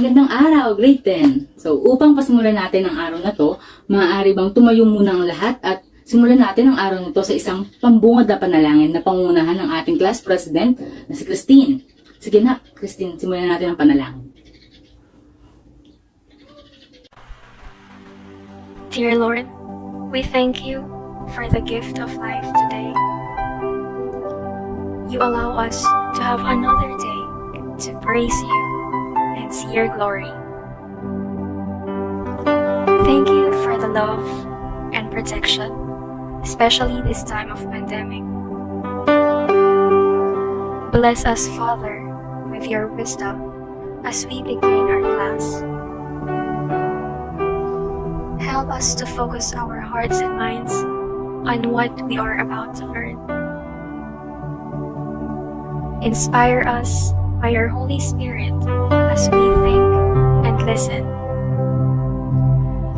Magandang araw, grade 10. So, upang pasimulan natin ang araw na to, maaari bang tumayo muna ang lahat at simulan natin ang araw na to sa isang pambungad na panalangin na pangunahan ng ating class president na si Christine. Sige na, Christine, simulan natin ang panalangin. Dear Lord, we thank you for the gift of life today. You allow us to have another day to praise you and see your glory. Thank you for the love and protection, especially this time of pandemic. Bless us, Father, with your wisdom as we begin our class. Help us to focus our hearts and minds on what we are about to learn. Inspire us by your Holy Spirit as we think and listen.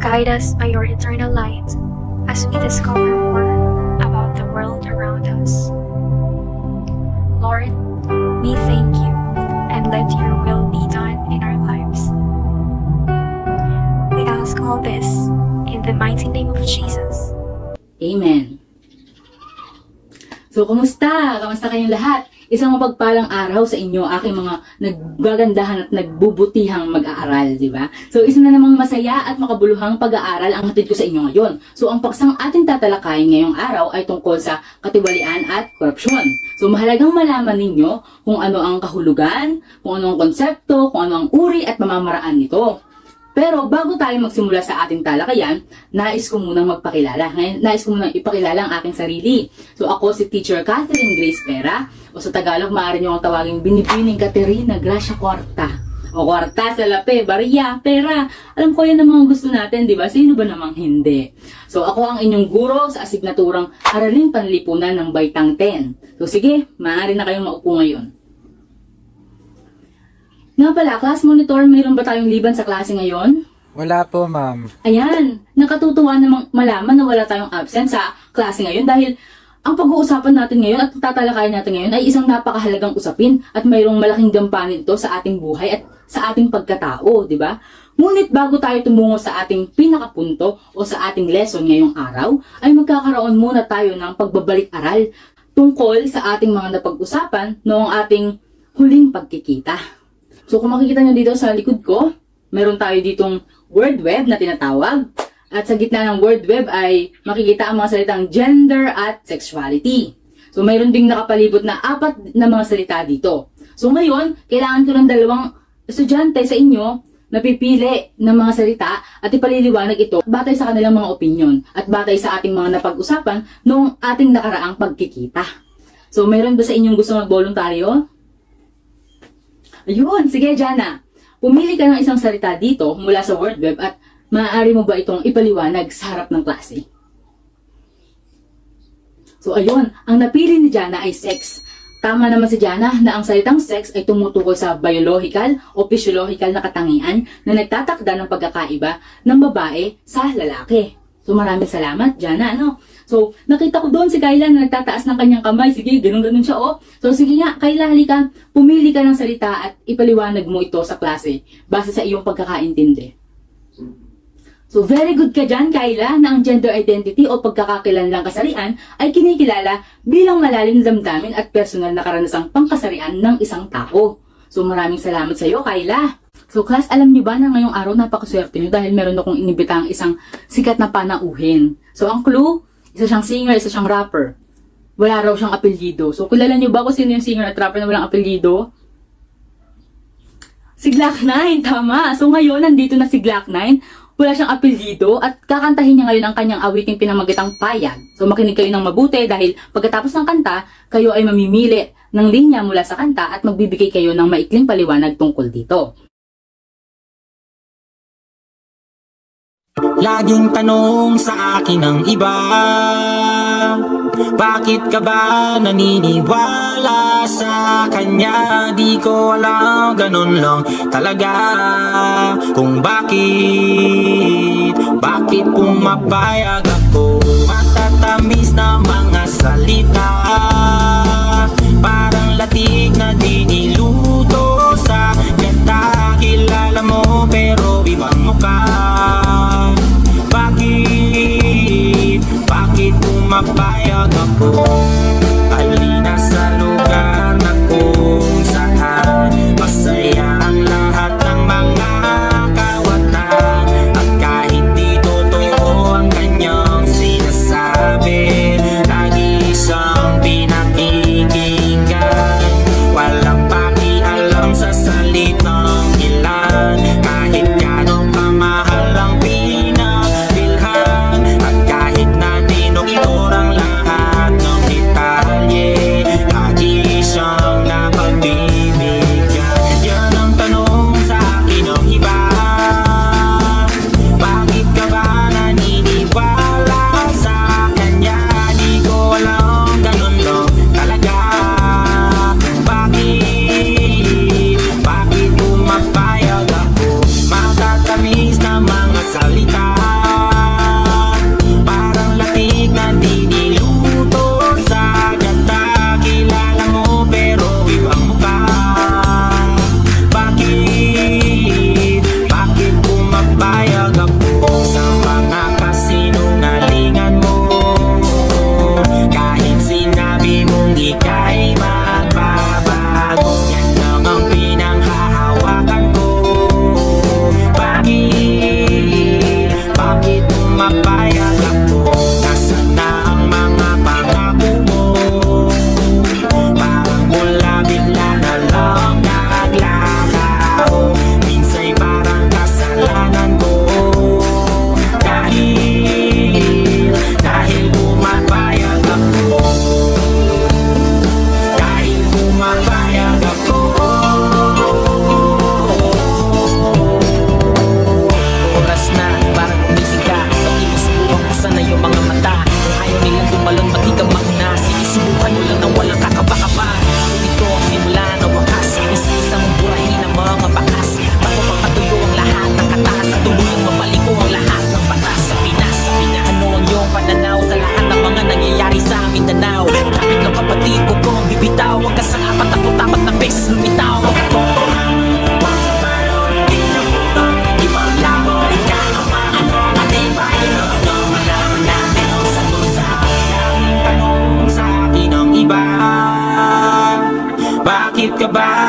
Guide us by your eternal light as we discover more about the world around us. Lord, we thank you and let your will be done in our lives. We ask all this in the mighty name of Jesus. Amen. So, kumusta? Kamusta kayong lahat? Isang mapagpalang araw sa inyo, aking mga naggagandahan at nagbubutihang mag-aaral, di ba? So, isa na namang masaya at makabuluhang pag-aaral ang hatid ko sa inyo ngayon. So, ang paksang ating tatalakayin ngayong araw ay tungkol sa katiwalian at korupsyon. So, mahalagang malaman ninyo kung ano ang kahulugan, kung ano ang konsepto, kung ano ang uri at pamamaraan nito. Pero bago tayo magsimula sa ating talakayan, nais ko munang magpakilala. Ngayon, nais ko munang ipakilala ang aking sarili. So ako si Teacher Catherine Grace Pera, o sa Tagalog maaari niyo akong tawaging Binibining Caterina Gracia Corta. O Corta, Salape, Baria, Pera. Alam ko yan ang mga gusto natin, di ba? Sino ba namang hindi? So ako ang inyong guro sa asignaturang Araling Panlipunan ng Baitang 10. So sige, maaari na kayong maupo ngayon. Nga pala, class monitor, mayroon ba tayong liban sa klase ngayon? Wala po, ma'am. Ayan, nakatutuwa namang malaman na wala tayong absent sa klase ngayon dahil ang pag-uusapan natin ngayon at tatalakayin natin ngayon ay isang napakahalagang usapin at mayroong malaking gampanin ito sa ating buhay at sa ating pagkatao, di ba? Ngunit bago tayo tumungo sa ating pinakapunto o sa ating lesson ngayong araw, ay magkakaroon muna tayo ng pagbabalik-aral tungkol sa ating mga napag-usapan noong ating huling pagkikita. So kung makikita nyo dito sa likod ko, meron tayo ditong word web na tinatawag. At sa gitna ng word web ay makikita ang mga salitang gender at sexuality. So mayroon ding nakapalibot na 4 na mga salita dito. So ngayon, kailangan ko ng 2 estudyante sa inyo na pipili ng mga salita at ipaliliwanag ito batay sa kanilang mga opinion at batay sa ating mga napag-usapan noong ating nakaraang pagkikita. So mayroon ba sa inyong gusto mag-voluntaryo? Ayun, sige Jana. Pumili ka ng isang salita dito mula sa word web at maaari mo ba itong ipaliwanag sa harap ng klase? So ayun, ang napili ni Jana ay sex. Tama naman si Jana na ang salitang sex ay tumutukoy sa biological o physiological na katangian na nagtatakda ng pagkakaiba ng babae sa lalaki. So maraming salamat Jana, ano? So, nakita ko doon si Kayla na nagtataas ng kanyang kamay. Sige, ganun-ganun siya, oh. So, sige nga, Kayla, halika. Pumili ka ng salita at ipaliwanag mo ito sa klase base sa iyong pagkakaintindi. So, very good ka dyan, Kayla, na ang gender identity o pagkakakilanlang kasarian ay kinikilala bilang malalim na damdamin at personal na karanasang pangkasarian ng isang tao. So, maraming salamat sa iyo, Kayla. So, class, alam niyo ba na ngayong araw napakaswerte niyo dahil meron akong inibitang isang sikat na panauhin. So, ang clue, isa siyang singer, isa siyang rapper. Wala raw siyang apelyido. So, kilala niyo ba kung sino yung singer at rapper na walang apelyido? Si Glock 9, tama. So, ngayon, nandito na si Glock 9. Wala siyang apelyido at kakantahin niya ngayon ang kanyang awiting pinamagatang Payag. So, makinig kayo ng mabuti dahil pagkatapos ng kanta, kayo ay mamimili ng linya mula sa kanta at magbibigay kayo ng maikling paliwanag tungkol dito. Laging tanong sa akin ng iba, bakit ka ba naniniwala sa kanya? Di ko alam, ganun lang talaga. Kung bakit pumapayag ako? Matatamis na mga salita, parang latik na diniluto sa ganda. Kilala mo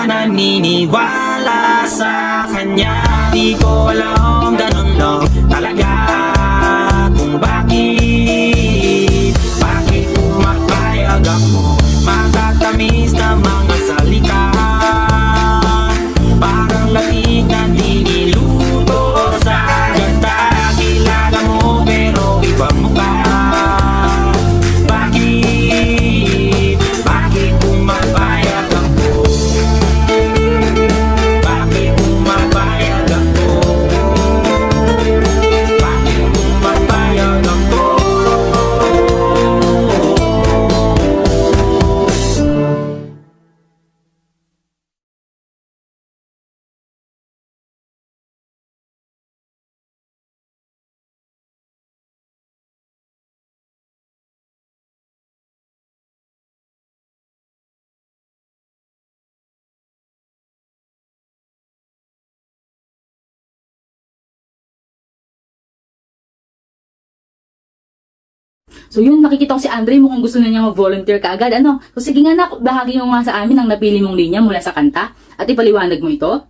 naniniwala sa kanya. Di ko alam, ganun lang talaga. Kung bakit pumapayag ako, matatamis na mga salita, parang latik na diniluto sa ganda. Kilala mo pero ibang mukha. Bakit pumapayag ako? Bakit pumapayag ako? Bakit pumapayag ako? So yun, nakikita ko si Andre, mukhang gusto na niya mag-volunteer kaagad. Ano? So sige nga na, bahagi mo nga sa amin ang napili mong linya mula sa kanta at ipaliwanag mo ito.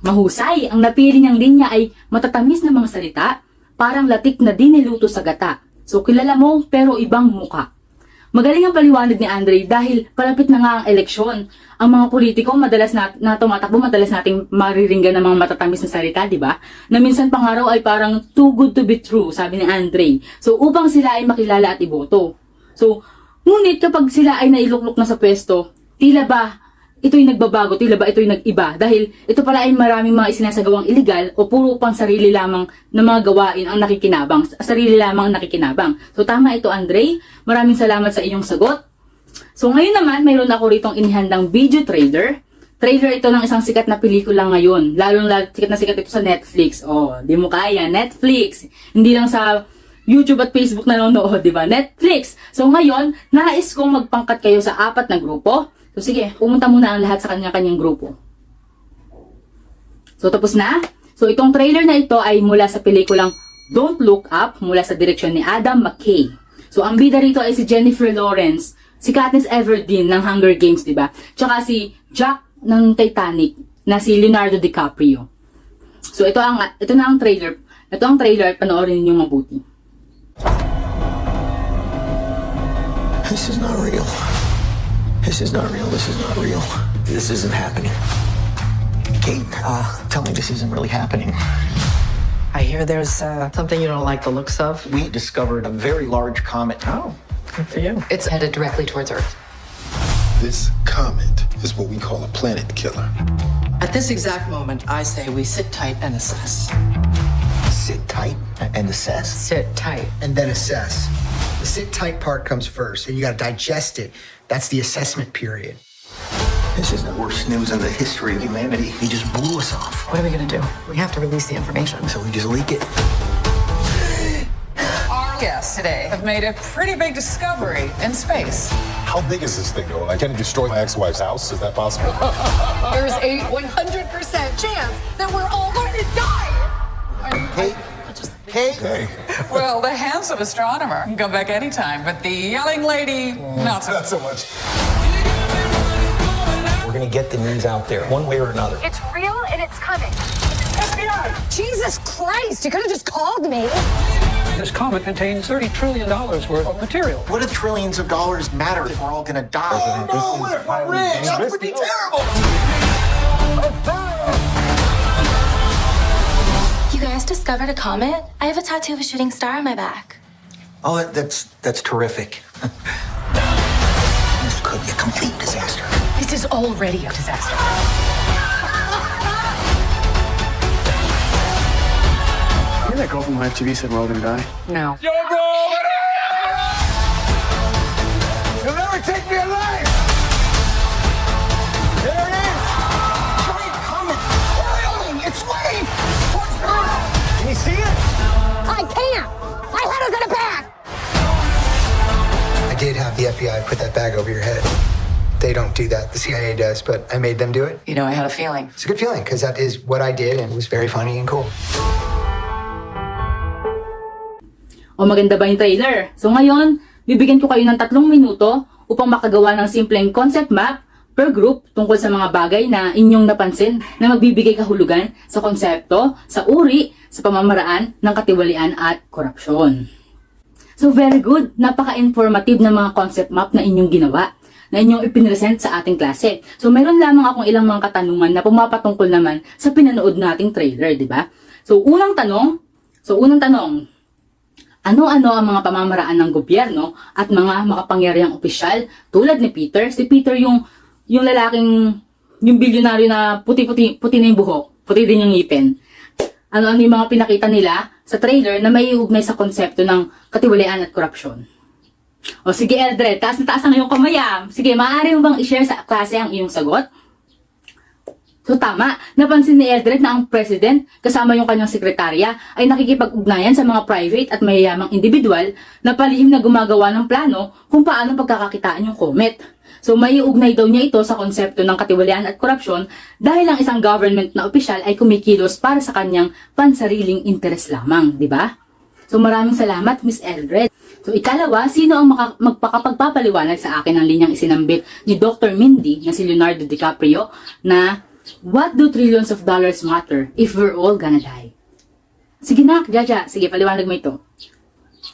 Mahusay, ang napili niyang linya ay matatamis na mga salita, parang latik na diniluto sa gata. So kilala mo pero ibang muka. Magaling ang paliwanag ni Andre dahil palapit na nga ang eleksyon. Ang mga politiko madalas na tumatakbo, madalas nating mariringgan ng mga matatamis na salita, di ba? Na minsan pang araw ay parang too good to be true, sabi ni Andre. So upang sila ay makilala at iboto. So, ngunit kapag sila ay nailuklok na sa pwesto, tila ba ito'y nagbabago, tila ba ito'y nag-iba? Dahil ito pala ay maraming mga isinasagawang illegal o puro pang sarili lamang na mga gawain ang nakikinabang. Sarili lamang ang nakikinabang. So tama ito, Andre. Maraming salamat sa iyong sagot. So ngayon naman, mayroon ako ritong inihandang video trailer. Trailer ito ng isang sikat na pelikula ngayon. Lalong sikat ito sa Netflix. Oh, di mo kaya, Netflix. Hindi lang sa YouTube at Facebook nanonood, di ba? Netflix. So ngayon, nais kong magpangkat kayo sa 4 na grupo. So sige, pumunta muna ang lahat sa kanya-kanyang grupo. So tapos na. So itong trailer na ito ay mula sa pelikulang Don't Look Up, mula sa direksyon ni Adam McKay. So ang bida rito ay si Jennifer Lawrence, si Katniss Everdeen ng Hunger Games, di ba? Tsaka si Jack ng Titanic na si Leonardo DiCaprio. So ito na ang trailer. Ito ang trailer, panoorin niyo mabuti. This is not real. This is not real. This is not real. This isn't happening. Kate, tell me this isn't really happening. I hear there's something you don't like the looks of. We discovered a very large comet. Oh, good for you. It's headed directly towards Earth. This comet is what we call a planet killer. At this exact moment, I say we sit tight and assess. Sit tight and assess. Sit tight. And then assess. The sit tight part comes first, and you gotta digest it. That's the assessment period. This is the worst news in the history of humanity. He just blew us off. What are we gonna do? We have to release the information. So we just leak it. Our guests today have made a pretty big discovery in space. How big is this thing going? Like, can it destroy my ex-wife's house? Is that possible? There's a 100% chance that we're all going to die. Kate? Kate? Hey, Well, the handsome astronomer can come back anytime, but the yelling lady, not so. not so much. We're gonna get the news out there, one way or another. It's real and it's coming. Jesus Christ, you could have just called me. This comet contains $30 trillion worth of material. What do trillions of dollars matter if we're all gonna die? Oh, no, what if I'm rich? That would be terrible. You guys discovered a comet? I have a tattoo of a shooting star on my back. Oh, that's terrific. This could be a complete disaster. This is already a disaster. Hear that girl from Live TV said we're all gonna die? No. You'll never take me alive. There it is. Giant comet. Whirling its way towards Earth. Can you see it? I can't. My head is in a bag. I did have the FBI put that bag over your head. They don't do that. The CIA does, but I made them do it. You know, I had a feeling. It's a good feeling because that is what I did, and it was very funny and cool. O maganda ba yung trailer? So ngayon, bibigyan ko kayo ng 3 minuto upang makagawa ng simpleng concept map per group tungkol sa mga bagay na inyong napansin na magbibigay kahulugan sa konsepto, sa uri, sa pamamaraan ng katiwalian at korupsyon. So very good, napaka-informative na mga concept map na inyong ginawa, na inyong ipinresent sa ating klase. So mayroon lamang akong ilang mga katanungan na pumapatungkol naman sa pinanood nating trailer, di ba? So unang tanong, ano-ano ang mga pamamaraan ng gobyerno at mga makapangyarihang opisyal tulad ni Peter? Si Peter yung lalaking, yung bilyonaryo na puti na yung buhok, puti din yung ngipin. Ano-ano yung mga pinakita nila sa trailer na may ugnay sa konsepto ng katiwalian at korupsyon? O sige Eldred, taas na taas ang iyong kamay. Sige, maaari mo bang i-share sa klase ang iyong sagot? So tama, napansin ni Eldred na ang president kasama yung kanyang sekretarya ay nakikipag-ugnayan sa mga private at mayayamang individual na palihim na gumagawa ng plano kung paano pagkakakitaan yung comet. So may ugnay daw niya ito sa konsepto ng katiwalian at korupsyon dahil ang isang government na opisyal ay kumikilos para sa kanyang pansariling interes lamang, di ba? So maraming salamat, Miss Eldred. So ikalawa, sino ang magpakapagpapaliwanag sa akin ng linyang isinambit ni Dr. Mindy na si Leonardo DiCaprio na what do trillions of dollars matter if we're all gonna die? Sige nak, Jaja, sige paliwanag mo ito.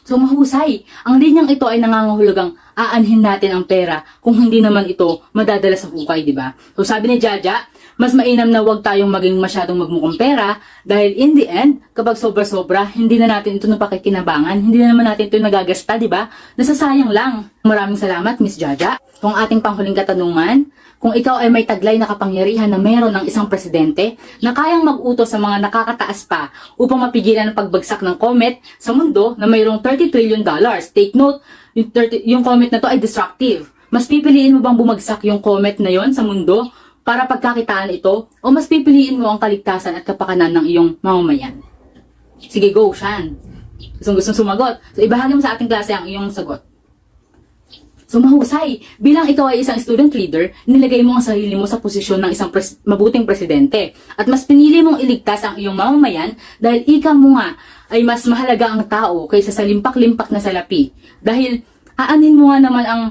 So mahusay, ang linyang ito ay nangangahulugang aanhin natin ang pera kung hindi naman ito madadala sa hukay, di ba? So sabi ni Jaja, mas mainam na huwag tayong maging masyadong magmukhang pera dahil in the end, kapag sobra-sobra, hindi na natin ito napakikinabangan, hindi na naman natin ito nagagasta, di ba? Nasasayang lang. Maraming salamat, Miss Jaja. Kung ating panghuling katanungan, kung ikaw ay may taglay na kapangyarihan na meron ng isang presidente na kayang mag-utos sa mga nakakataas pa upang mapigilan ang pagbagsak ng comet sa mundo na mayroong $30 trillion. Take note, yung comet na to ay destructive. Mas pipiliin mo bang bumagsak yung comet na yon sa mundo para pagkakitaan ito o mas pipiliin mo ang kaligtasan at kapakanan ng iyong mamamayan? Sige, go, Shan. Gustong sumagot. So, ibahagi mo sa ating klase ang iyong sagot. So mahusay, bilang ikaw ay isang student leader, nilagay mo ang sarili mo sa posisyon ng isang mabuting presidente at mas pinili mong iligtas ang iyong mamamayan dahil ika mo nga ay mas mahalaga ang tao kaysa sa limpak-limpak na salapi. Dahil aanin mo nga naman ang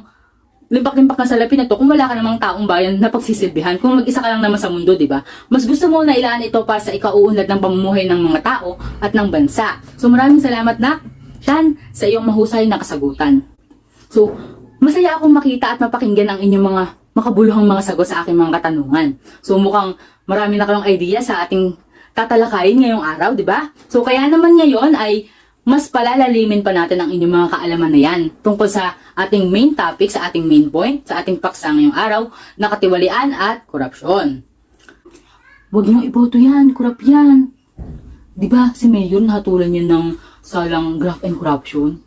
limpak-limpak na salapi na to kung wala ka namang taong bayan na pagsisilbihan, kung mag-isa ka lang naman sa mundo, di ba? Mas gusto mo na ilaan ito para sa ikauunlad ng pamumuhay ng mga tao at ng bansa. So maraming salamat na, Shan, sa iyong mahusay na kasagutan. So, masaya akong makita at mapakinggan ang inyong mga makabuluhang mga sagot sa aking mga katanungan. So mukhang marami na kayong idea sa ating tatalakayin ngayong araw, di ba? So kaya naman ngayon ay mas palalalimin pa natin ang inyong mga kaalaman na yan tungkol sa ating main topic, sa ating main point, sa ating paksa ngayong araw na katiwalian at korupsyon. Huwag niyong iboto yan, korap yan. Di ba si Mayor nahatulan yun ng salang graft and corruption?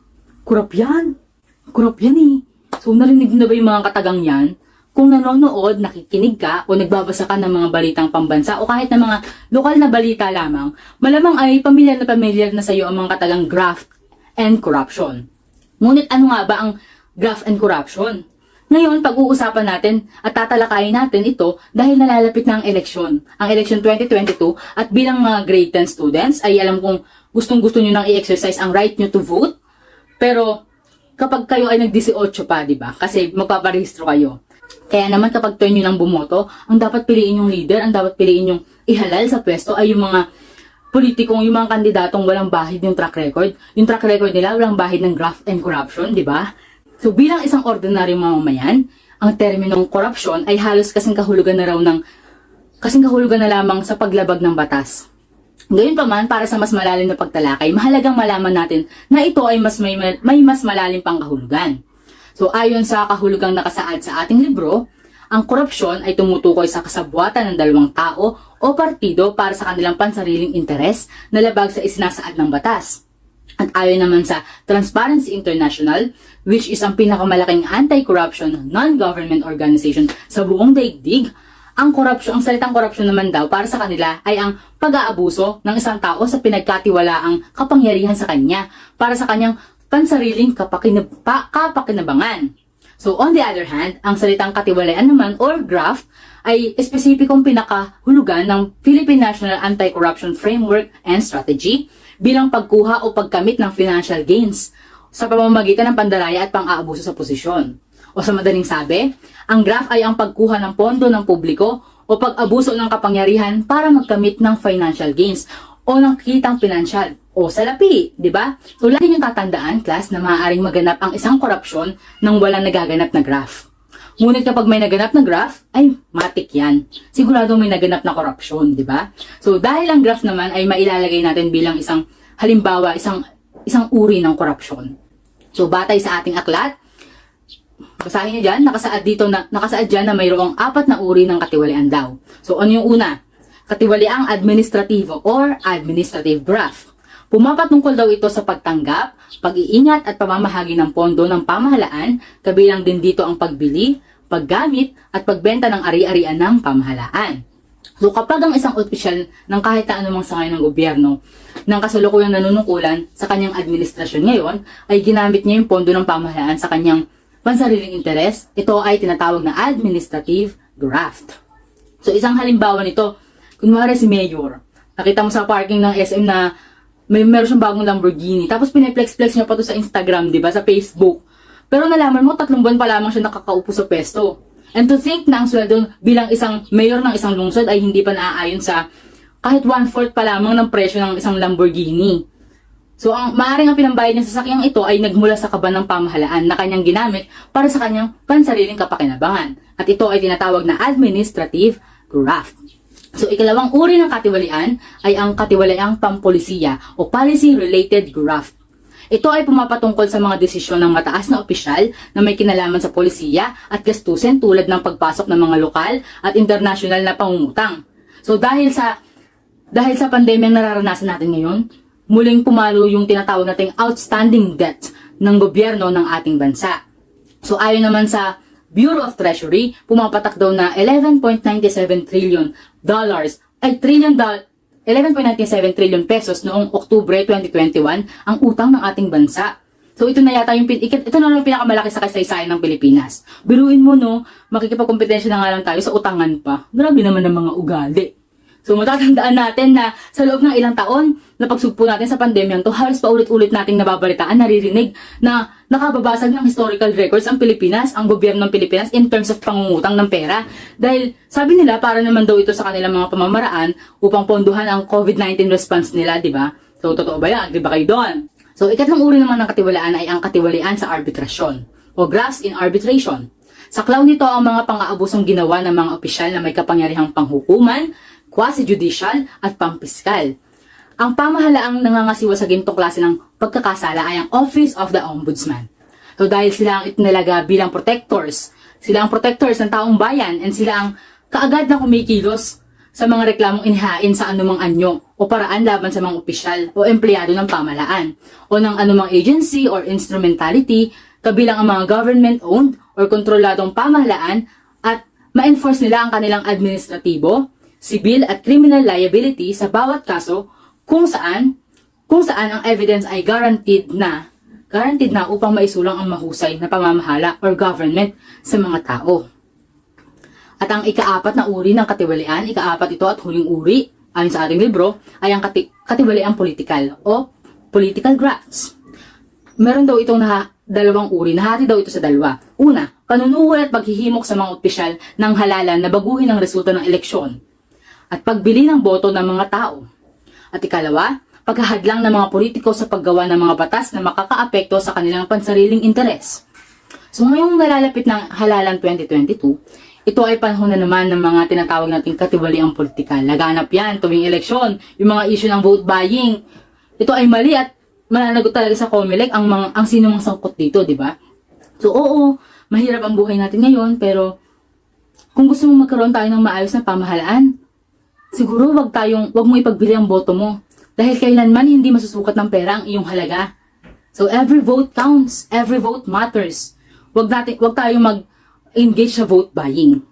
Korap yan. Korap yan eh. So, narinig na ba yung mga katagang yan? Kung nanonood, nakikinig ka, o nagbabasa ka ng mga balitang pambansa, o kahit ng mga lokal na balita lamang, malamang ay pamilyar na sa iyo ang mga katagang graft and corruption. Ngunit ano nga ba ang graft and corruption? Ngayon, pag-uusapan natin at tatalakayin natin ito dahil nalalapit na ang eleksyon. Ang eleksyon 2022 at bilang mga grade 10 students ay alam kong gustong-gusto nyo nang i-exercise ang right nyo to vote. Pero, kapag kayo ay nag-18 pa, di ba? Kasi magpaparehistro kayo. Kaya naman kapag turn nyo nang bumoto, ang dapat piliin yung leader, ang dapat piliin yung ihalal sa pwesto ay yung mga politikong, yung mga kandidatong walang bahid yung track record. Yung track record nila, walang bahid ng graft and corruption, di ba? So bilang isang ordinaryong mamamayan, ang terminong corruption ay halos kasing kahulugan na lamang sa paglabag ng batas. Gayunpaman, para sa mas malalim na pagtalakay, mahalagang malaman natin na ito ay may mas malalim pang kahulugan. So ayon sa kahulugang nakasaad sa ating libro, ang korupsyon ay tumutukoy sa kasabuatan ng dalawang tao o partido para sa kanilang pansariling interes na labag sa isinasaad ng batas. At ayon naman sa Transparency International, which is ang pinakamalaking anti-corruption non-government organization sa buong daigdig, ang salitang korupsyon naman daw para sa kanila ay ang pag-aabuso ng isang tao sa pinagkatiwalaang kapangyarihan sa kanya para sa kanyang pansariling kapakinabangan. So on the other hand, ang salitang katiwalian naman or graft ay espesipikong pinakahulugan ng Philippine National Anti-Corruption Framework and Strategy bilang pagkuha o pagkamit ng financial gains sa pamamagitan ng pandaraya at pang-aabuso sa posisyon. O sa madaling sabi, ang graft ay ang pagkuha ng pondo ng publiko o pag-abuso ng kapangyarihan para magkamit ng financial gains o ng kitang pinansyal o salapi, di ba? So lagi niyong tatandaan, class, na maaaring maganap ang isang korupsyon nang walang nagaganap na graft. Ngunit kapag may naganap na graft, ay matik yan. Sigurado may naganap na korupsyon, di ba? So dahil ang graft naman ay mailalagay natin bilang isang halimbawa, isang uri ng korupsyon. So batay sa ating aklat, basahin niyo dyan, nakasaad dyan na mayroong 4 na uri ng katiwalian daw. So ano yung una? Katiwaliang administratibo or administrative graft. Pumapatungkol daw ito sa pagtanggap, pag-iingat at pamamahagi ng pondo ng pamahalaan, kabilang din dito ang pagbili, paggamit at pagbenta ng ari-arian ng pamahalaan. So kapag ang isang opisyal ng kahit na anumang sangay ng gobyerno ng kasalukuyang nanunungkulan sa kanyang administrasyon ngayon ay ginamit niya yung pondo ng pamahalaan sa kanyang pansariling interes, ito ay tinatawag na administrative graft. So isang halimbawa nito, kunwari si Mayor, nakita mo sa parking ng SM na meron siyang bagong Lamborghini, tapos piniplex-flex niya pa to sa Instagram, di ba, sa Facebook. Pero nalaman mo, 3 buwan pa lamang siya nakakaupo sa pesto. And to think na ang sweldo bilang isang mayor ng isang lungsod ay hindi pa naaayon sa kahit 1/4 pa lamang ng presyo ng isang Lamborghini. So, maaaring ang pinambayad niya sa sasakyang ito ay nagmula sa kaban ng pamahalaan na kanyang ginamit para sa kanyang pansariling kapakinabangan. At ito ay tinatawag na administrative graft. So, ikalawang uri ng katiwalian ay ang katiwaliang pampolisiya o policy-related graft. Ito ay pumapatungkol sa mga desisyon ng mataas na opisyal na may kinalaman sa polisiya at gastusin tulad ng pagpasok ng mga lokal at international na pangungutang. So, dahil sa pandemyang nararanasan natin ngayon, muling pumalo yung tinatawag nating outstanding debt ng gobyerno ng ating bansa. So, ayon naman sa Bureau of Treasury, pumapatak daw na $11.97 trillion 11.97 trillion pesos noong Oktubre 2021 ang utang ng ating bansa. So ito na yata yung pinakamalaki sa kasaysayan ng Pilipinas. Biruin mo no, makikipagkompetensya na nga lang tayo sa utangan pa. Grabe naman ang mga ugali. So matatandaan natin na sa loob ng ilang taon na pagsugpo natin sa pandemyang to, halos paulit-ulit nating nababalitaan, naririnig na nakababasag ng historical records ang Pilipinas, ang gobyerno ng Pilipinas in terms of pangungutang ng pera. Dahil sabi nila para naman daw ito sa kanilang mga pamamaraan upang ponduhan ang COVID-19 response nila, di ba? So totoo ba yan? Di ba kayo doon? So ikatlong uri naman ng katiwalaan ay ang katiwalian sa arbitrasyon o grafts in arbitration. Saklaw nito ang mga pang-aabusong ginawa ng mga opisyal na may kapangyarihang panghukuman, quasi-judicial at pampiskal. Ang pamahalaang nangangasiwa sa ganitong klase ng pagkakasala ay ang Office of the Ombudsman. So dahil sila ang itinalaga bilang protectors, sila ang protectors ng taong bayan and sila ang kaagad na kumikilos sa mga reklamong inihain sa anumang anyo o paraan laban sa mga opisyal o empleyado ng pamahalaan o ng anumang agency or instrumentality kabilang ang mga government-owned or kontroladong pamahalaan at ma-enforce nila ang kanilang administratibo, civil at criminal liability sa bawat kaso kung saan ang evidence ay guaranteed na upang maisulang ang mahusay na pamamahala or government sa mga tao. At ang ika-4 na uri ng katiwalian, ika-4 ito at huling uri, ayon sa ating libro, ay ang katiwalian politikal o political grafts. Meron daw itong dalawang uri, nahati daw ito sa dalawa. Una, panunuhol at paghihimok sa mga opisyal ng halalan na baguhin ang resulta ng eleksyon at pagbili ng boto ng mga tao. At ikalawa, paghahadlang ng mga politiko sa paggawa ng mga batas na makakaapekto sa kanilang pansariling interes. So ngayong nalalapit ng halalan 2022, ito ay panahon na naman ng mga tinatawag nating katiwaliang politikal. Laganap yan tuwing eleksyon, yung mga issue ng vote buying. Ito ay mali at mananagot talaga sa COMELEC ang sino mang sangkot dito, di ba? So oo, mahirap ang buhay natin ngayon, pero kung gusto mong magkaroon tayo ng maayos na pamahalaan, siguro wag mo ipagbili ang boto mo. Dahil kailanman hindi masusukat ng pera ang iyong halaga. So every vote counts, every vote matters. Wag tayong mag-engage sa vote buying.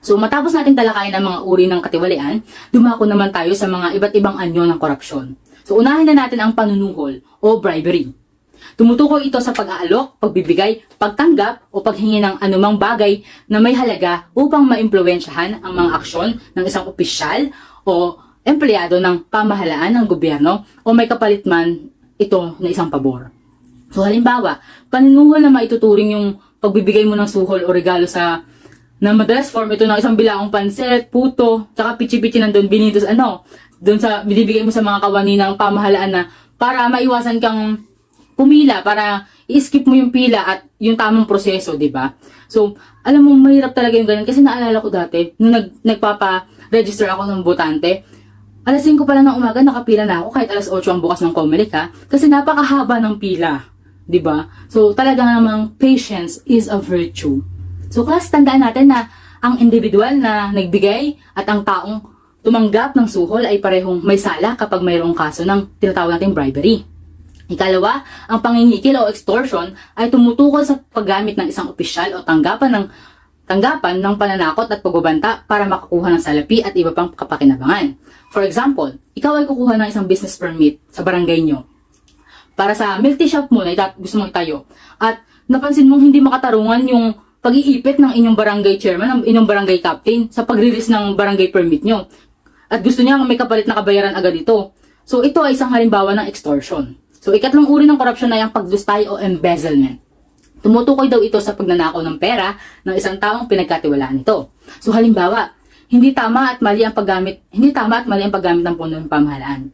So matapos natin talakayin ang mga uri ng katiwalian, dumako naman tayo sa mga iba't ibang anyo ng korupsyon. So unahin na natin ang panunuhol o bribery. Tumutukoy ito sa pag-aalok, pagbibigay, pagtanggap o paghingi ng anumang bagay na may halaga upang maimpluwensyahan ang mga aksyon ng isang opisyal o empleyado ng pamahalaan ng gobyerno o may kapalit man ito na isang pabor. So halimbawa, panunuhol na maituturing yung pagbibigay mo ng suhol o regalo na madalas form ito ng isang bilaong pansit, puto, tsaka pichi-pichi nandun binitos doon sa binibigay mo sa mga kawani ng pamahalaan na para maiwasan kang pumila, para i-skip mo yung pila at yung tamang proseso, di ba? So, alam mo, mahirap talaga yung ganun. Kasi naalala ko dati, nung nagpapa-register ako ng botante, alas 5 pa lang ng umaga, nakapila na ako kahit alas 8 ang bukas ng Comelec, ha? Kasi napakahaba ng pila, di ba? So, talaga namang patience is a virtue. So, class, tandaan natin na ang individual na nagbigay at ang taong tumanggap ng suhol ay parehong may sala kapag mayroong kaso ng tinatawag nating bribery. Ikalawa, ang pangingikil o extortion ay tumutukol sa paggamit ng isang opisyal o tanggapan ng pananakot at pagbabanta para makakuha ng salapi at iba pang kapakinabangan. For example, ikaw ay kukuha ng isang business permit sa barangay nyo para sa milk tea shop mo na gusto mong itayo at napansin mong hindi makatarungan yung pag-iipit ng inyong barangay chairman, ng inyong barangay captain sa pag-release ng barangay permit nyo. At gusto niya may kapalit na kabayaran agad ito. So ito ay isang halimbawa ng extortion. So ikatlong uri ng korupsyon ay ang pagdustay o embezzlement. Tumutukoy daw ito sa pagnanakaw ng pera ng isang taong pinagkatiwalaan nito. So halimbawa, hindi tama at mali ang paggamit ng puno ng pamahalaan.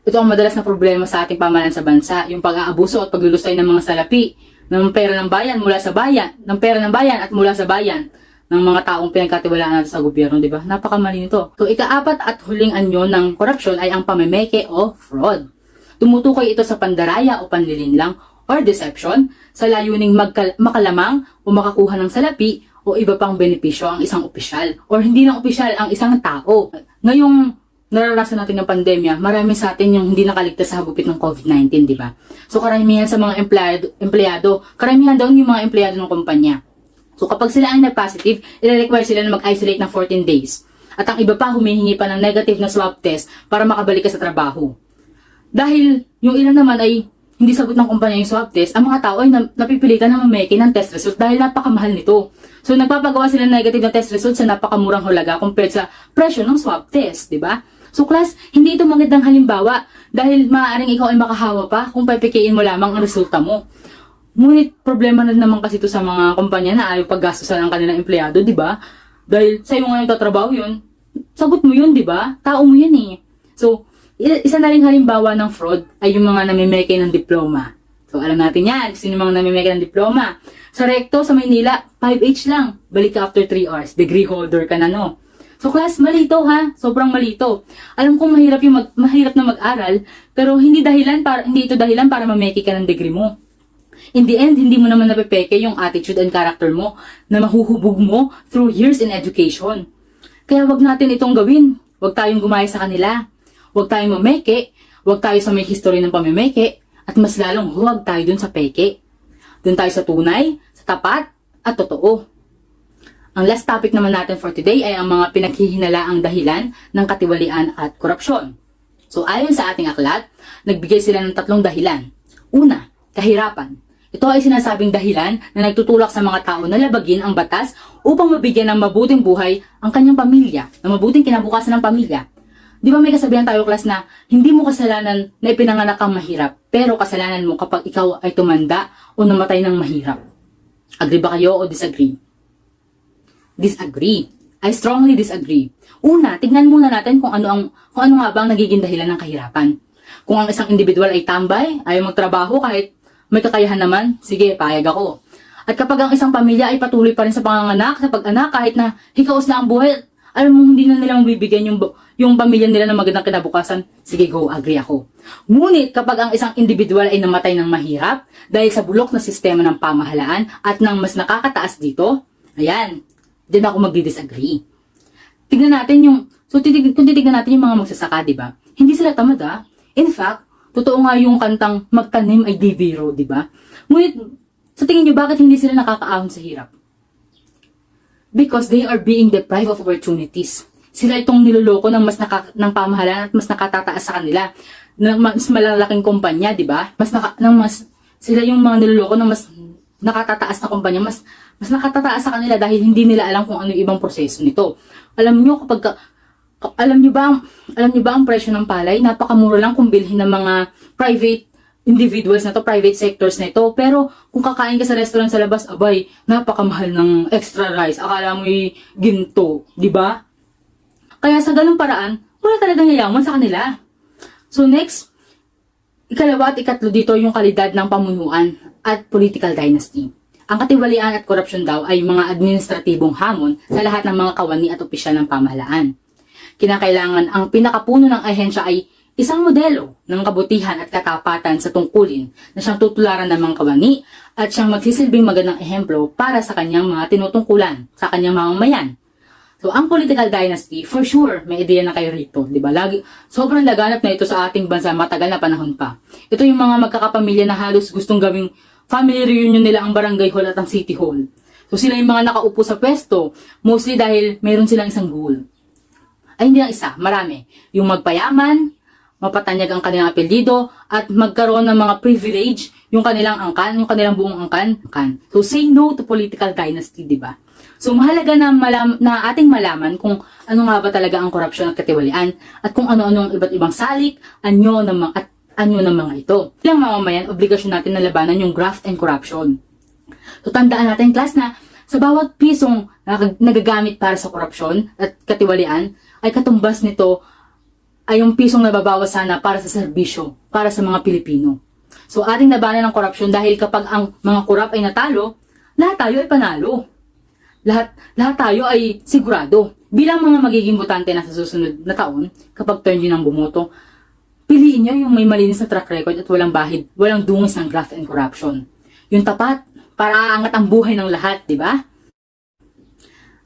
Ito ang madalas na problema sa ating pamahalaan sa bansa, yung pag-aabuso at paglulustay ng mga salapi ng pera ng bayan mula sa bayan, ng pera ng bayan at mula sa bayan ng mga taong pinagkatiwalaan natin sa gobyerno, di ba? Napakamali nito. So, ika-4 at huling anyo ng korupsyon ay ang pamemeke o fraud. Tumutukoy ito sa pandaraya o panlilinlang or deception sa layuning makalamang o makakuha ng salapi o iba pang benepisyo ang isang opisyal or hindi lang opisyal ang isang tao. Ngayong naranasan natin ng pandemya, marami sa atin yung hindi nakaligtas sa hagupit ng COVID-19, di ba? So, karamihan sa mga empleyado, karamihan daw yung mga empleyado ng kumpanya. So, kapag sila ay nag-positive, i-require sila na mag-isolate ng 14 days. At ang iba pa, humihingi pa ng negative na swab test para makabalik ka sa trabaho. Dahil yung ilan naman ay hindi sagot ng kumpanya yung swab test, ang mga tao ay napipilitan na mameke ng test result dahil napakamahal nito. So, nagpapagawa sila ng negative na test result sa napakamurang hulaga compared sa presyo ng swab test, di ba? So, class, hindi ito magandang halimbawa dahil maaaring ikaw ay makahawa pa kung papikiin mo lamang ang resulta mo. Ngunit problema na naman kasi ito sa mga kumpanya na ayaw paggastusan ang kanilang empleyado, di ba? Dahil sa iyo nga nagtatrabaho yun, sagot mo yun, di ba? Tao mo yan eh. So, isa na rin halimbawa ng fraud ay yung mga namimeke ng diploma. So, alam natin yan, sino yung mga namimeke ng diploma. Sa Recto, sa Maynila, 5H lang. Balik ka after 3 hours. Degree holder ka na, no? So, class, malito ha. Sobrang malito. Alam kong mahirap na mag-aral, pero hindi ito dahilan para mameke ka ng degree mo. In the end, hindi mo naman napepeke yung attitude and character mo na mahuhubog mo through years in education. Kaya wag natin itong gawin. Wag tayong gumaya sa kanila. Wag tayong mameke. Wag tayo sa may history ng pamimeke. At mas lalong huwag tayo dun sa peke. Dun tayo sa tunay, sa tapat, at totoo. Ang last topic naman natin for today ay ang mga pinaghihinalaang dahilan ng katiwalian at korupsyon. So ayon sa ating aklat, nagbigay sila ng 3 dahilan. Una, kahirapan. Ito ay sinasabing dahilan na nagtutulak sa mga tao na labagin ang batas upang mabigyan ng mabuting buhay ang kanyang pamilya, na mabuting kinabukasan ng pamilya. Di ba may kasabihan tayo, class, na hindi mo kasalanan na ipinanganak kang mahirap, pero kasalanan mo kapag ikaw ay tumanda o namatay ng mahirap. Agree ba kayo o disagree? Disagree. I strongly disagree. Una, tignan muna natin kung ano nga ba ang nagiging dahilan ng kahirapan. Kung ang isang individual ay tambay, ayaw magtrabaho kahit may kakayahan naman, sige, payag ako. At kapag ang isang pamilya ay patuloy pa rin sa panganganak, sa pag-anak, kahit na hikaos na ang buhay, alam mo, hindi na nila mabibigyan yung pamilya nila ng magandang kinabukasan, sige, go, agree ako. Ngunit kapag ang isang individual ay namatay ng mahirap, dahil sa bulok na sistema ng pamahalaan at ng mas nakakataas dito, ayan, diyan ako magdi-disagree. Tignan natin kung titignan natin yung mga magsasaka, di ba? Hindi sila tamad, ah. In fact, totoo nga yung kantang magtanim ay di biro, di ba? Ngunit, sa tingin nyo, bakit hindi sila nakakaahon sa hirap? Because they are being deprived of opportunities. Sila itong niloloko ng ng pamahalaan at mas nakatataas sa kanila. Ng mas malalaking kumpanya, di ba? Sila yung mga niloloko ng mas nakatataas na kumpanya, mas nakatataas sa kanila dahil hindi nila alam kung ano yung ibang proseso nito. Alam nyo ba ang presyo ng palay? Napakamura lang kung bilhin ng mga private individuals na to, private sectors na ito. Pero kung kakain ka sa restaurant sa labas, abay, napakamahal ng extra rice. Akala mo'y ginto, di ba? Kaya sa ganung paraan, wala talagang yayaman sa kanila. So next, ikalawa at ikatlo dito yung kalidad ng pamunuan at political dynasty. Ang katiwalian at korupsyon daw ay mga administratibong hamon sa lahat ng mga kawani at opisyal ng pamahalaan. Kinakailangan ang pinakapuno ng ahensya ay isang modelo ng kabutihan at katapatan sa tungkulin na siyang tutularan ng mga kawani at siyang magsisilbing magandang ehemplo para sa kanyang mga tinutungkulan, sa kanyang mamamayan. So, ang political dynasty, for sure, may ideya na kayo rito, di ba? Sobrang laganap na ito sa ating bansa, matagal na panahon pa. Ito yung mga magkakapamilya na halos gustong gawing family reunion nila ang barangay hall at ang city hall. So, sila yung mga nakaupo sa pwesto, mostly dahil mayroon silang isang goal. Ay, hindi lang isa, marami. Yung magpayaman, mapatanyag ang kanilang apelyido, at magkaroon ng mga privilege, yung kanilang angkan, yung kanilang buong angkan. So, say no to political dynasty, di ba? So, mahalaga na ating malaman kung ano nga ba talaga ang korupsyon at katiwalian at kung ano-ano ang iba't ibang salik, anyo ng mga ito. Bilang mamamayan, obligasyon natin na labanan yung graft and corruption. So, tandaan natin, class, na sa bawat pisong nagagamit para sa korupsyon at katiwalian, ay katumbas nito ay yung pisong nababawas sana para sa serbisyo, para sa mga Pilipino. So, ating labanan ng korupsyon dahil kapag ang mga korap ay natalo, lahat tayo ay panalo. Lahat tayo ay sigurado. Bilang mga magiging botante na sa susunod na taon, kapag turn nyo ng bumoto, piliin nyo yung may malinis na track record at walang bahid, walang dungis ng graft and corruption. Yung tapat, para aangat ang buhay ng lahat, di ba?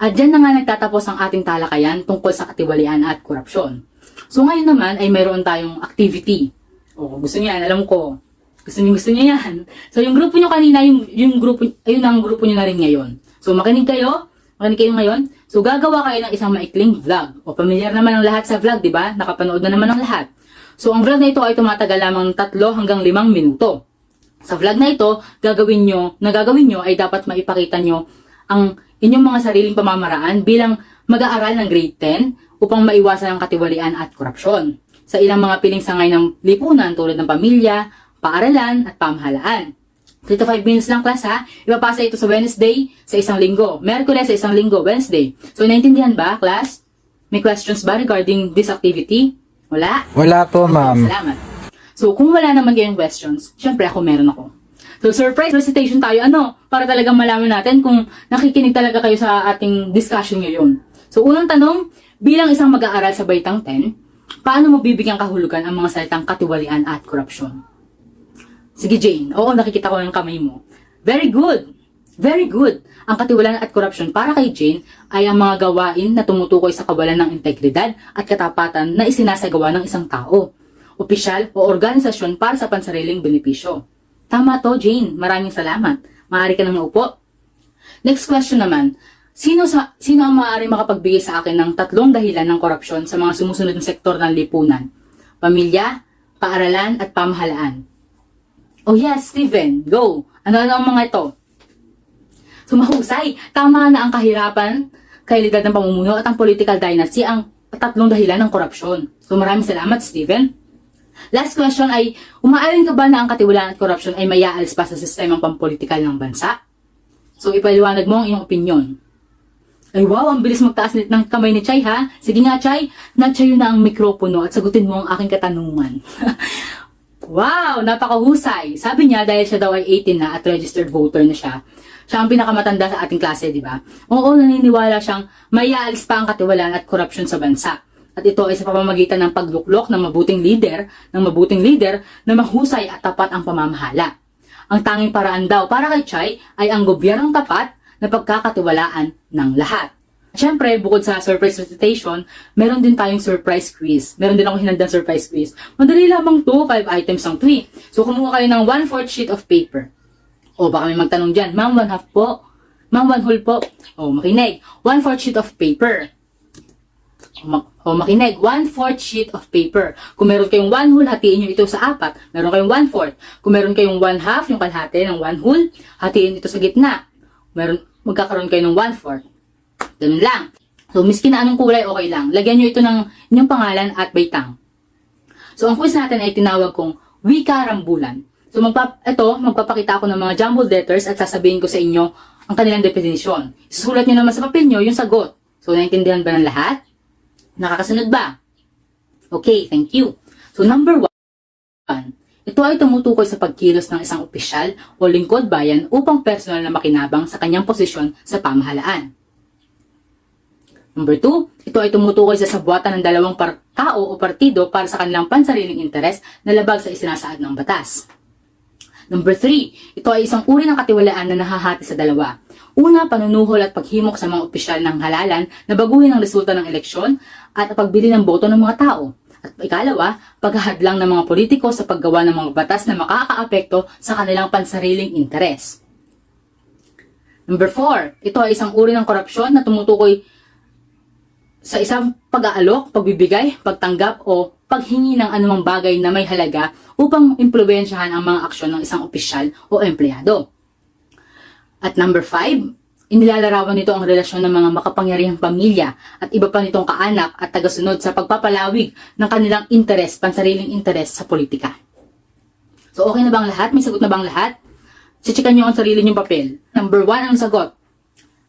At dyan na nga nagtatapos ang ating talakayan tungkol sa katiwalian at korupsyon. So ngayon naman ay mayroon tayong activity. O, gusto niyo yan, alam ko. Gusto niyo yan. So yung grupo nyo kanina, yung grupo, ayun ang grupo nyo na rin ngayon. So, makinig kayo ngayon. So, gagawa kayo ng isang maikling vlog. O, pamilyar naman ang lahat sa vlog, di ba? Nakapanood na naman ang lahat. So, ang vlog na ito ay tumatagal lamang 3 hanggang 5 minuto. Sa vlog na ito, gagawin nyo ay dapat maipakita nyo ang inyong mga sariling pamamaraan bilang mag-aaral ng grade 10 upang maiwasan ang katiwalian at korupsyon. Sa ilang mga piling sangay ng lipunan tulad ng pamilya, paaralan at pamahalaan. 3 to 5 minutes lang, class, ha? Ipapasa ito sa Wednesday sa isang linggo. Merkules sa isang linggo, Wednesday. So, naintindihan ba, class? May questions ba regarding this activity? Wala? Wala po, ma'am. Salamat. So, kung wala naman kayong questions, syempre meron ako. So, surprise recitation tayo, para talagang malaman natin kung nakikinig talaga kayo sa ating discussion ngayon. So, unang tanong, bilang isang mag-aaral sa Baitang 10, paano mo bibigyan kahulugan ang mga salitang katiwalian at korupsyon? Sige, Jane. Oo, nakikita ko yung kamay mo. Very good. Very good. Ang katiwalian at korupsyon para kay Jane ay ang mga gawain na tumutukoy sa kawalan ng integridad at katapatan na isinasagawa ng isang tao, opisyal o organisasyon para sa pansariling benepisyo. Tama to, Jane. Maraming salamat. Maaari ka nang maupo. Next question naman. Sino ang maaari makapagbigay sa akin ng 3 dahilan ng korupsyon sa mga sumusunod na sektor ng lipunan? Pamilya, paaralan at pamahalaan. Oh yes, Steven, go! Ano-ano ang mga ito? So mahusay, tama na ang kahirapan, kalidad ng pamumuno at ang political dynasty ang 3 dahilan ng korupsyon. So maraming salamat, Steven. Last question ay, umaayon ka ba na ang katiwalian at korupsyon ay mayaalis pa sa sistemang pampolitikal ng bansa? So ipaliwanag mo ang iyong opinion. Ay wow, ang bilis magtaas ng kamay ni Chay, ha? Sige nga, Chay, na-chayo na ang mikropono at sagutin mo ang aking katanungan. Wow, napakahusay. Sabi niya dahil siya daw ay 18 na at registered voter na siya. Siya ang pinakamatanda sa ating klase, di ba? Oo, naniniwala siyang mayaalis pa ang katiwalian at korupsyon sa bansa. At ito ay sa pamamagitan ng pagluklok ng mabuting leader na mahusay at tapat ang pamamahala. Ang tanging paraan daw para kay Chay ay ang gobyernong tapat na pagkakatiwalaan ng lahat. Siyempre, bukod sa surprise recitation, meron din tayong surprise quiz. Meron din ako hinandang surprise quiz. Madali lamang to, 5 items ang 3. So, kumuha kayo ng 1/4 sheet of paper. O, baka may magtanong dyan, Ma'am, 1/2 po. Ma'am, 1 whole po. O, makinig. 1/4 sheet of paper. O, makinig. 1/4 sheet of paper. Kung meron kayong 1 whole, hatiin nyo ito sa 4. Meron kayong 1/4. Kung meron kayong 1/2, yung kalahati ng 1 whole, hatiin ito sa gitna. Magkakaroon kayo ng 1/4. Ganun lang. So, miskin na anong kulay, okay lang. Lagyan nyo ito ng inyong pangalan at baitang. So, ang quiz natin ay tinawag kong wika rambulan. So magpapakita ako ng mga jumbled letters at sasabihin ko sa inyo ang kanilang definisyon. Isusulat nyo naman sa papel nyo yung sagot. So naintindihan ba ng lahat? Nakakasunod ba? Okay, thank you. So number 1, ito ay tumutukoy sa pagkilos ng isang opisyal o lingkod bayan upang personal na makinabang sa kanyang posisyon sa pamahalaan. Number 2, ito ay tumutukoy sa sabwatan ng dalawang tao o partido para sa kanilang pansariling interes na labag sa isinasaad ng batas. Number 3, ito ay isang uri ng katiwalaan na nahahati sa dalawa. Una, panunuhol at paghimok sa mga opisyal ng halalan na baguhin ang resulta ng eleksyon at pagbili ng boto ng mga tao. At ikalawa, paghahadlang ng mga politiko sa paggawa ng mga batas na makakaapekto sa kanilang pansariling interes. Number 4, ito ay isang uri ng korupsyon na tumutukoy sa isang pag-aalok, pagbibigay, pagtanggap o paghingi ng anumang bagay na may halaga upang impluwensyahan ang mga aksyon ng isang opisyal o empleyado. At number 5, inilalarawan nito ang relasyon ng mga makapangyarihang pamilya at iba pa nitong kaanak at tagasunod sa pagpapalawig ng kanilang interes, pansariling interes sa politika. So okay na bang lahat? May sagot na bang lahat? Chichikan nyo ang sarili nyong papel. Number 1 ang sagot.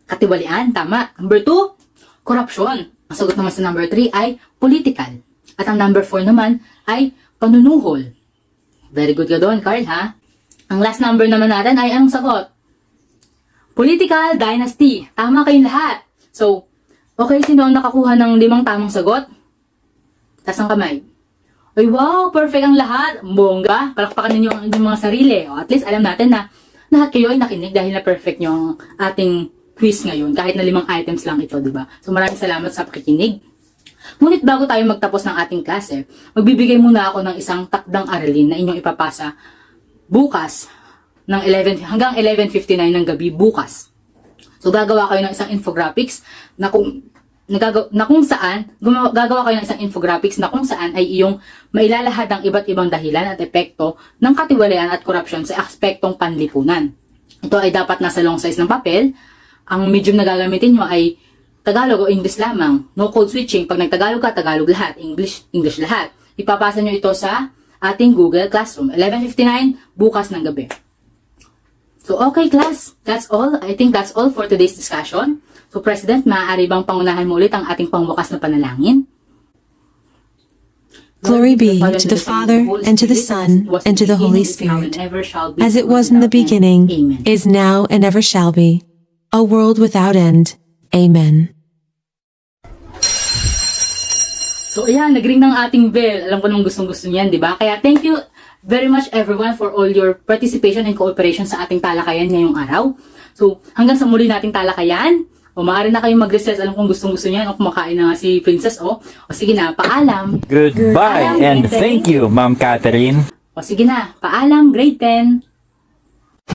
Katiwalian, tama. Number 2, korupsyon. Ang sagot naman sa number 3 ay political. At ang number 4 naman ay panunuhol. Very good ka doon, Carl, ha? Ang last number naman natin ay anong sagot? Political dynasty. Tama kayong lahat. So, okay, sino ang nakakuha ng 5 tamang sagot? Taas ang kamay. Ay, wow, perfect ang lahat. Bongga, palakpakan ninyo ang inyong mga sarili. O, at least alam natin na lahat kayo ay nakinig dahil na perfect nyo ang ating quiz ngayon. Kahit na 5 items lang ito, di ba? So, maraming salamat sa pakikinig. Ngunit bago tayo magtapos ng ating klase, magbibigay muna ako ng isang takdang aralin na inyong ipapasa bukas ng hanggang 11:59 ng gabi bukas. So gagawa kayo ng isang infographics na kung saan ay iyong mailalahad ang iba't ibang dahilan at epekto ng katiwalian at korupsyon sa aspektong panlipunan. Ito ay dapat nasa long size ng papel. Ang medium na gagamitin nyo ay Tagalog o English lamang. No code switching. Pag nagtagalog ka, Tagalog lahat. English lahat. Ipapasa nyo ito sa ating Google Classroom. 11:59 bukas ng gabi. So, okay class, that's all. I think that's all for today's discussion. So, President, maaari bang pangunahan mo ulit ang ating pangwakas na panalangin? Glory be to the Father, and to the Son, and to the Holy Spirit, as it was in the beginning, is now, and ever shall be, a world without end. Amen. So, ayan, nag-ring ng ating bell. Alam ko namang gustong-gusto niyan, di ba? Kaya, thank you very much everyone for all your participation and cooperation sa ating talakayan ngayong araw. So, hanggang sa muli nating talakayan, o maaari na kayong mag-recess, alam kong gustong-gusto niyan, o kumakain na nga si Princess, o sige na, paalam. Goodbye Paalam, and grade 10. thank you, Ma'am Catherine. O sige na, paalam, grade 10.